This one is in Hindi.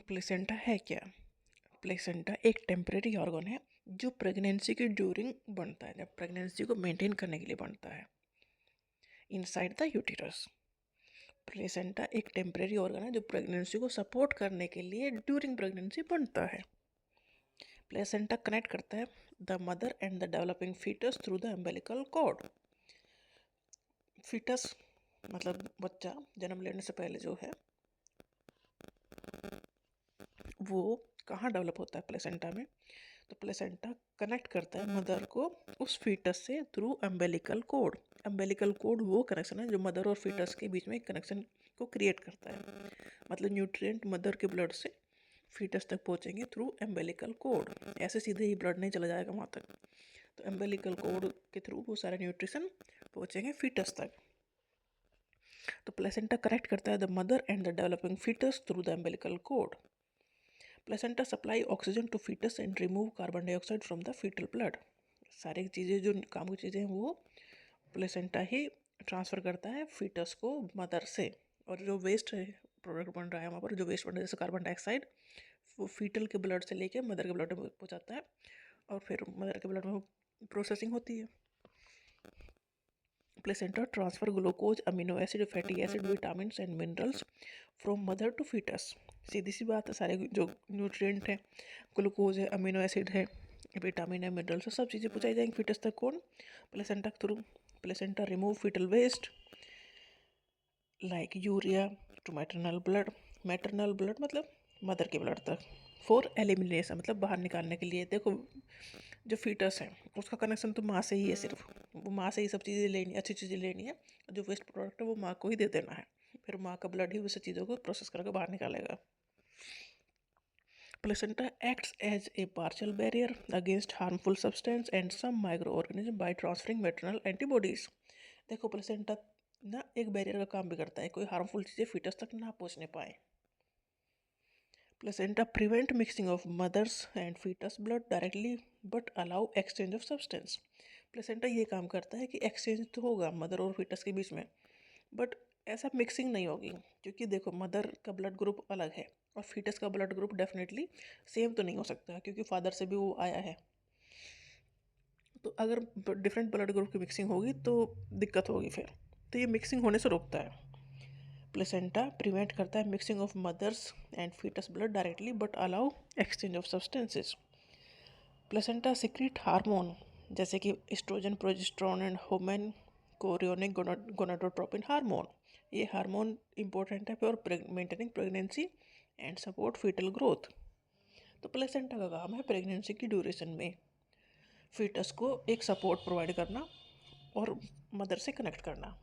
प्लेसेंटा है क्या? प्लेसेंटा एक टेम्परेरी ऑर्गन है जो प्रेगनेंसी के ड्यूरिंग बनता है, जब प्रेगनेंसी को मेंटेन करने के लिए बनता है इनसाइड द यूटेरस। प्लेसेंटा एक टेम्परेरी ऑर्गन है जो प्रेगनेंसी को सपोर्ट करने के लिए ड्यूरिंग प्रेगनेंसी बनता है। प्लेसेंटा कनेक्ट करता है the mother and the developing fetus through the umbilical cord. Fetus मतलब बच्चा जन्म लेने से पहले जो है वो कहाँ डेवलप होता है प्लेसेंटा में, तो प्लेसेंटा कनेक्ट करता है मदर को उस फीटस से through umbilical cord. Umbilical cord वो कनेक्शन है जो मदर और फीटस के बीच में एक कनेक्शन को क्रिएट करता है, मतलब न्यूट्रिएंट मदर के ब्लड से फीटस तक पहुंचेंगे थ्रू अम्बिलिकल कोड, ऐसे सीधे ही ब्लड नहीं चला जाएगा वहाँ तक, तो अम्बिलिकल कोड के थ्रू वो सारे न्यूट्रिशन पहुंचेंगे फीटस तक। तो प्लेसेंटा कनेक्ट करता है the mother and the developing fetus through the umbilical cord. Placenta supply oxygen to fetus and remove carbon dioxide from the fetal blood. सारी चीज़ें जो काम की चीज़ें हैं वो प्लेसेंटा ही ट्रांसफ़र करता है फीटस को मदर से, और जो वेस्ट प्रोडक्ट बन रहा है वहाँ पर, जो वेस्ट बन रहा है जैसे कार्बन डाइऑक्साइड, वो फीटल के ब्लड से लेके मदर के ब्लड में पहुँचाता है और फिर मदर के ब्लड में प्रोसेसिंग होती है। Placenta transfer glucose, amino acid, fatty acid, vitamin and minerals from mother to foetus. सीधी सी बात है, सारे जो न्यूट्रिएंट हैं, ग्लूकोज है, अमीनो एसिड है, विटामिन है, मिनरल्स है, सब चीज़ें पहुँचाई जाएंगी फीटस तक। कौन? प्लेसेंटा के through. Placenta remove fetal waste like urea to maternal blood मतलब मदर के ब्लड तक, फॉर एलिमिनेशन मतलब बाहर निकालने के लिए। देखो जो फीटस है उसका कनेक्शन तो माँ से ही है, सिर्फ वो माँ से ही सब चीज़ें लेनी, अच्छी चीज़ें लेनी है, जो वेस्ट प्रोडक्ट है वो माँ को ही दे देना है, फिर माँ का ब्लड ही उस चीज़ों को प्रोसेस करके बाहर निकालेगा। Placenta acts as a partial barrier against harmful substance and some microorganism by transferring maternal antibodies। देखो प्लेसेंटा ना एक बैरियर का काम भी करता है, कोई हार्मफुल चीज़ें फीटस तक ना पहुंचने पाए। Placenta prevent mixing of mother's and foetus blood directly but allow exchange of substance. Placenta ये काम करता है कि एक्सचेंज तो होगा मदर और फीटस के बीच में, बट ऐसा मिक्सिंग नहीं होगी, क्योंकि देखो मदर का ब्लड ग्रुप अलग है और फीटस का ब्लड ग्रुप डेफिनेटली सेम तो नहीं हो सकता, क्योंकि फादर से भी वो आया है। तो अगर डिफरेंट ब्लड ग्रुप की मिक्सिंग होगी तो दिक्कत होगी फिर, तो ये मिक्सिंग होने से रोकता है। प्लेसेंटा प्रिवेंट करता है mixing of mother's and foetus blood directly but allow exchange of substances. Placenta secrete hormone जैसे कि oestrogen, progesterone and hormone chorionic gonadotropin hormone. ये हार्मोन इंपॉर्टेंट है for maintaining pregnancy and support foetal growth. तो प्लेसेंटा का काम है प्रेगनेंसी की ड्यूरेशन में फीटस को एक सपोर्ट प्रोवाइड करना और मदर से कनेक्ट करना।